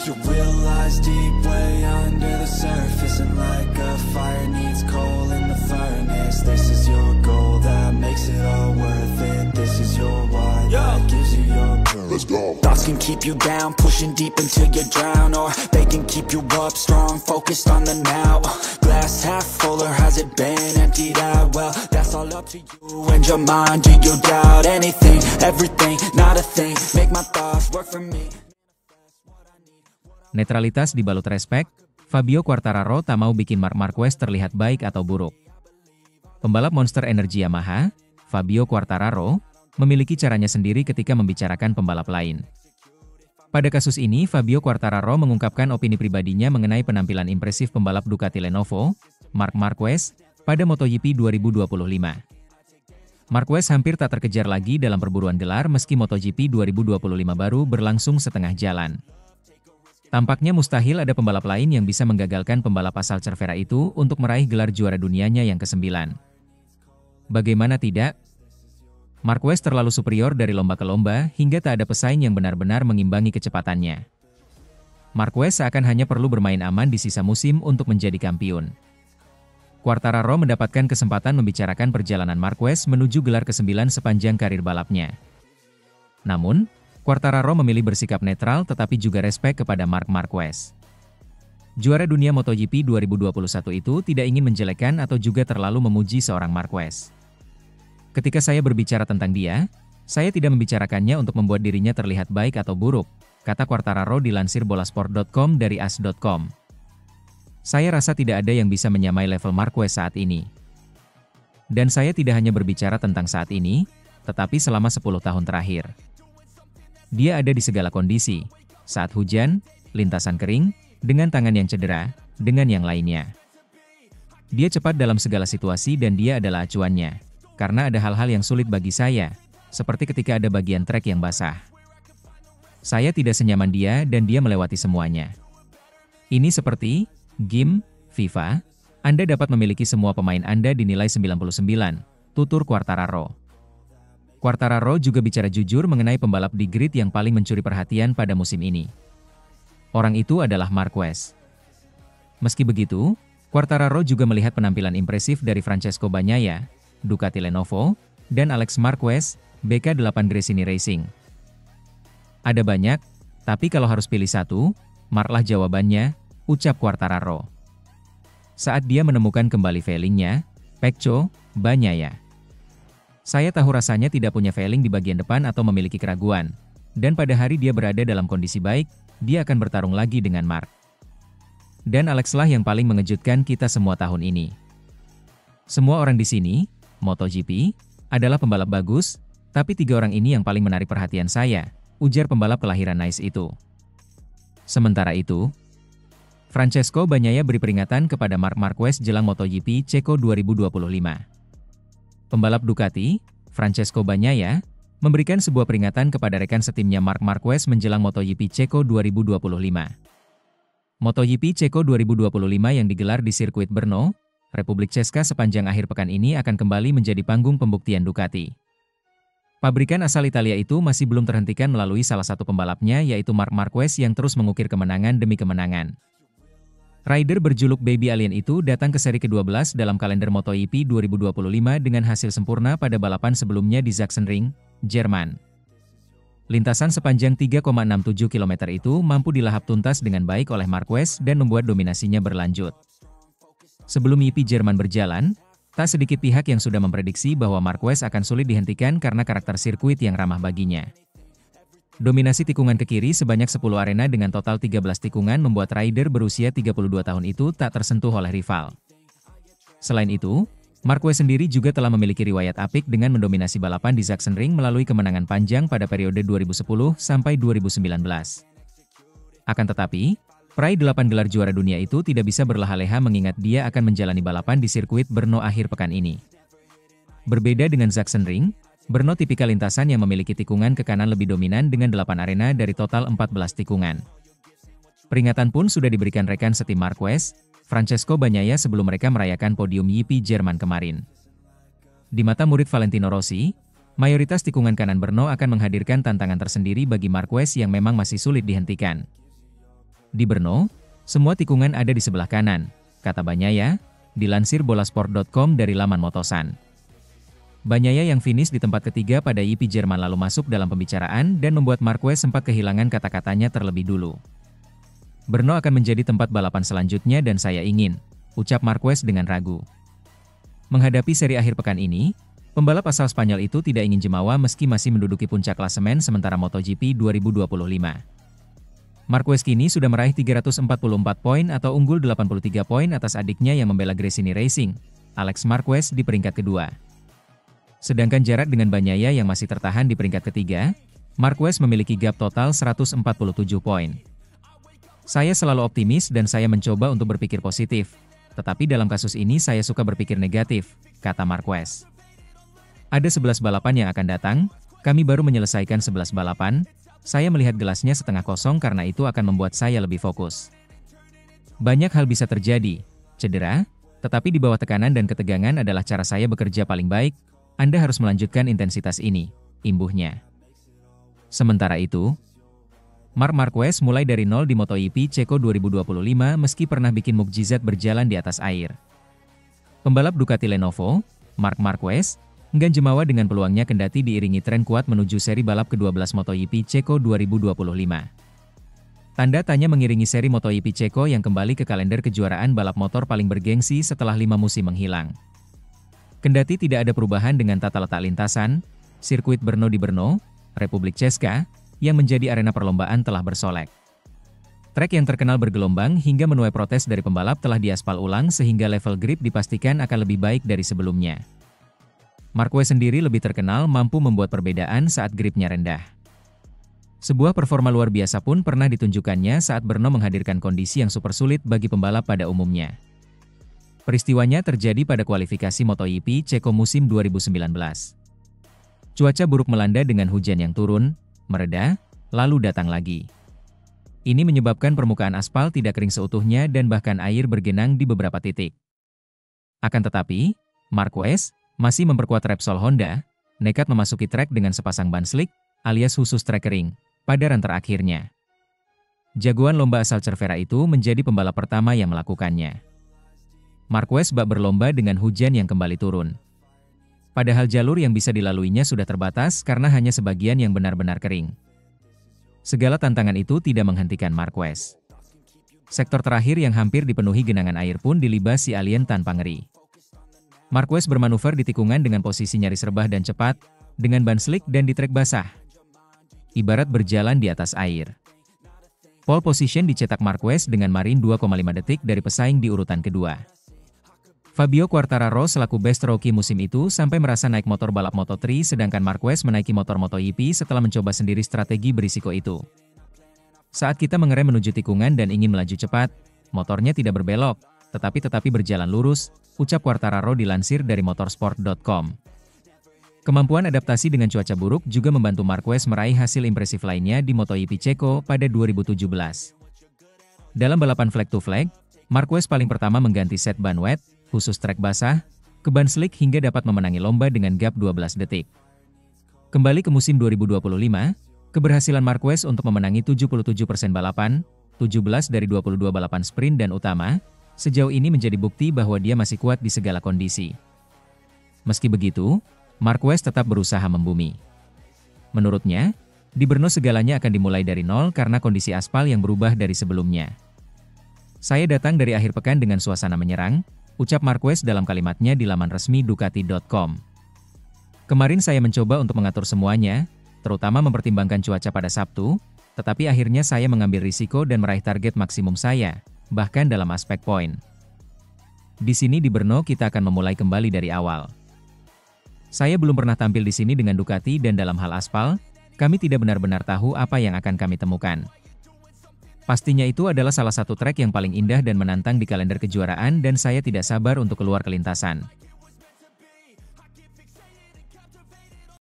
You realize deep way under the surface, and like a fire needs coal in the furnace. This is your goal that makes it all worth it. This is your why that gives you your purpose. Let's go. Thoughts can keep you down, pushing deep until you drown, or they can keep you up strong, focused on the now. Glass half full, or has it been emptied out? Well, that's all up to you and your mind. Do you doubt anything, everything, not a thing? Make my thoughts work for me. Netralitas dibalut respek, Fabio Quartararo tak mau bikin Marc Marquez terlihat baik atau buruk. Pembalap Monster Energy Yamaha, Fabio Quartararo, memiliki caranya sendiri ketika membicarakan pembalap lain. Pada kasus ini, Fabio Quartararo mengungkapkan opini pribadinya mengenai penampilan impresif pembalap Ducati Lenovo, Marc Marquez, pada MotoGP 2025. Marquez hampir tak terkejar lagi dalam perburuan gelar meski MotoGP 2025 baru berlangsung setengah jalan. Tampaknya mustahil ada pembalap lain yang bisa menggagalkan pembalap asal Cervera itu untuk meraih gelar juara dunianya yang ke-9. Bagaimana tidak? Marquez terlalu superior dari lomba ke lomba hingga tak ada pesaing yang benar-benar mengimbangi kecepatannya. Marquez seakan hanya perlu bermain aman di sisa musim untuk menjadi kampiun. Quartararo mendapatkan kesempatan membicarakan perjalanan Marquez menuju gelar ke-9 sepanjang karir balapnya. Namun, Quartararo memilih bersikap netral tetapi juga respek kepada Marc Marquez. Juara dunia MotoGP 2021 itu tidak ingin menjelekkan atau juga terlalu memuji seorang Marquez. Ketika saya berbicara tentang dia, saya tidak membicarakannya untuk membuat dirinya terlihat baik atau buruk, kata Quartararo dilansir bolasport.com dari as.com. Saya rasa tidak ada yang bisa menyamai level Marquez saat ini. Dan saya tidak hanya berbicara tentang saat ini, tetapi selama 10 tahun terakhir. Dia ada di segala kondisi, saat hujan, lintasan kering, dengan tangan yang cedera, dengan yang lainnya. Dia cepat dalam segala situasi dan dia adalah acuannya, karena ada hal-hal yang sulit bagi saya, seperti ketika ada bagian trek yang basah. Saya tidak senyaman dia dan dia melewati semuanya. Ini seperti, game, FIFA, Anda dapat memiliki semua pemain Anda dinilai 99, tutur Quartararo. Quartararo juga bicara jujur mengenai pembalap di grid yang paling mencuri perhatian pada musim ini. Orang itu adalah Marquez. Meski begitu, Quartararo juga melihat penampilan impresif dari Francesco Bagnaia, Ducati Lenovo, dan Alex Marquez, BK8 Gresini Racing. Ada banyak, tapi kalau harus pilih satu, Marc-lah jawabannya, ucap Quartararo. Saat dia menemukan kembali feelingnya, Pecco, Bagnaia. Saya tahu rasanya tidak punya feeling di bagian depan atau memiliki keraguan. Dan pada hari dia berada dalam kondisi baik, dia akan bertarung lagi dengan Marc. Dan Alex lah yang paling mengejutkan kita semua tahun ini. Semua orang di sini, MotoGP, adalah pembalap bagus, tapi 3 orang ini yang paling menarik perhatian saya, ujar pembalap kelahiran Nice itu. Sementara itu, Francesco Bagnaia beri peringatan kepada Marc Marquez jelang MotoGP Ceko 2025. Pembalap Ducati, Francesco Bagnaia, memberikan sebuah peringatan kepada rekan setimnya Marc Marquez menjelang MotoGP Ceko 2025. MotoGP Ceko 2025 yang digelar di sirkuit Brno, Republik Česka sepanjang akhir pekan ini akan kembali menjadi panggung pembuktian Ducati. Pabrikan asal Italia itu masih belum terhentikan melalui salah satu pembalapnya yaitu Marc Marquez yang terus mengukir kemenangan demi kemenangan. Rider berjuluk Baby Alien itu datang ke seri ke-12 dalam kalender MotoGP 2025 dengan hasil sempurna pada balapan sebelumnya di Sachsenring, Jerman. Lintasan sepanjang 3,67 km itu mampu dilahap tuntas dengan baik oleh Marquez dan membuat dominasinya berlanjut. Sebelum GP Jerman berjalan, tak sedikit pihak yang sudah memprediksi bahwa Marquez akan sulit dihentikan karena karakter sirkuit yang ramah baginya. Dominasi tikungan ke kiri sebanyak 10 arena dengan total 13 tikungan membuat rider berusia 32 tahun itu tak tersentuh oleh rival. Selain itu, Marquez sendiri juga telah memiliki riwayat apik dengan mendominasi balapan di Sachsenring melalui kemenangan panjang pada periode 2010 sampai 2019. Akan tetapi, peraih 8 gelar juara dunia itu tidak bisa berleha-leha mengingat dia akan menjalani balapan di sirkuit Brno akhir pekan ini. Berbeda dengan Sachsenring, Brno tipikal lintasan yang memiliki tikungan ke kanan lebih dominan dengan 8 arena dari total 14 tikungan. Peringatan pun sudah diberikan rekan setim Marquez, Francesco Bagnaia sebelum mereka merayakan podium GP Jerman kemarin. Di mata murid Valentino Rossi, mayoritas tikungan kanan Brno akan menghadirkan tantangan tersendiri bagi Marquez yang memang masih sulit dihentikan. Di Brno, semua tikungan ada di sebelah kanan, kata Bagnaia, dilansir bolasport.com dari laman Motosan. Bagnaia yang finish di tempat ketiga pada GP Jerman lalu masuk dalam pembicaraan dan membuat Marquez sempat kehilangan kata-katanya terlebih dulu. Brno akan menjadi tempat balapan selanjutnya dan saya ingin, ucap Marquez dengan ragu. Menghadapi seri akhir pekan ini, pembalap asal Spanyol itu tidak ingin jemawa meski masih menduduki puncak klasemen sementara MotoGP 2025. Marquez kini sudah meraih 344 poin atau unggul 83 poin atas adiknya yang membela Gresini Racing, Alex Marquez di peringkat kedua. Sedangkan jarak dengan Bagnaia yang masih tertahan di peringkat ketiga, Marquez memiliki gap total 147 poin. Saya selalu optimis dan saya mencoba untuk berpikir positif, tetapi dalam kasus ini saya suka berpikir negatif, kata Marquez. Ada 11 balapan yang akan datang, kami baru menyelesaikan 11 balapan, saya melihat gelasnya setengah kosong karena itu akan membuat saya lebih fokus. Banyak hal bisa terjadi, cedera, tetapi di bawah tekanan dan ketegangan adalah cara saya bekerja paling baik. Anda harus melanjutkan intensitas ini, imbuhnya. Sementara itu, Marc Marquez mulai dari nol di MotoGP Ceko 2025 meski pernah bikin mukjizat berjalan di atas air. Pembalap Ducati Lenovo, Marc Marquez, enggan jemawa dengan peluangnya kendati diiringi tren kuat menuju seri balap ke-12 MotoGP Ceko 2025. Tanda tanya mengiringi seri MotoGP Ceko yang kembali ke kalender kejuaraan balap motor paling bergengsi setelah 5 musim menghilang. Kendati tidak ada perubahan dengan tata letak lintasan, sirkuit Brno di Brno, Republik Česka, yang menjadi arena perlombaan telah bersolek. Trek yang terkenal bergelombang hingga menuai protes dari pembalap telah diaspal ulang sehingga level grip dipastikan akan lebih baik dari sebelumnya. Marquez sendiri lebih terkenal mampu membuat perbedaan saat gripnya rendah. Sebuah performa luar biasa pun pernah ditunjukkannya saat Brno menghadirkan kondisi yang super sulit bagi pembalap pada umumnya. Peristiwanya terjadi pada kualifikasi MotoGP Ceko musim 2019. Cuaca buruk melanda dengan hujan yang turun, mereda, lalu datang lagi. Ini menyebabkan permukaan aspal tidak kering seutuhnya dan bahkan air bergenang di beberapa titik. Akan tetapi, Marquez masih memperkuat Repsol Honda, nekat memasuki trek dengan sepasang ban slick, alias khusus trek kering, pada run terakhirnya. Jagoan lomba asal Cervera itu menjadi pembalap pertama yang melakukannya. Marquez bak berlomba dengan hujan yang kembali turun. Padahal jalur yang bisa dilaluinya sudah terbatas karena hanya sebagian yang benar-benar kering. Segala tantangan itu tidak menghentikan Marquez. Sektor terakhir yang hampir dipenuhi genangan air pun dilibas si alien tanpa ngeri. Marquez bermanuver di tikungan dengan posisi nyaris rebah dan cepat, dengan ban slick dan di trek basah. Ibarat berjalan di atas air. Pole position dicetak Marquez dengan margin 2,5 detik dari pesaing di urutan kedua. Fabio Quartararo selaku best rookie musim itu sampai merasa naik motor balap Moto3 sedangkan Marquez menaiki motor MotoGP setelah mencoba sendiri strategi berisiko itu. Saat kita mengerem menuju tikungan dan ingin melaju cepat, motornya tidak berbelok, tetapi berjalan lurus, ucap Quartararo dilansir dari motorsport.com. Kemampuan adaptasi dengan cuaca buruk juga membantu Marquez meraih hasil impresif lainnya di MotoGP Ceko pada 2017. Dalam balapan flag to flag, Marquez paling pertama mengganti set ban wet, khusus trek basah, ke ban slick hingga dapat memenangi lomba dengan gap 12 detik. Kembali ke musim 2025, keberhasilan Marquez untuk memenangi 77% balapan, 17 dari 22 balapan sprint dan utama, sejauh ini menjadi bukti bahwa dia masih kuat di segala kondisi. Meski begitu, Marquez tetap berusaha membumi. Menurutnya, di Brno segalanya akan dimulai dari nol karena kondisi aspal yang berubah dari sebelumnya. Saya datang dari akhir pekan dengan suasana menyerang, ucap Marquez dalam kalimatnya di laman resmi Ducati.com. Kemarin saya mencoba untuk mengatur semuanya, terutama mempertimbangkan cuaca pada Sabtu, tetapi akhirnya saya mengambil risiko dan meraih target maksimum saya, bahkan dalam aspek poin. Di sini di Brno kita akan memulai kembali dari awal. Saya belum pernah tampil di sini dengan Ducati dan dalam hal aspal, kami tidak benar-benar tahu apa yang akan kami temukan. Pastinya itu adalah salah satu trek yang paling indah dan menantang di kalender kejuaraan dan saya tidak sabar untuk keluar ke lintasan.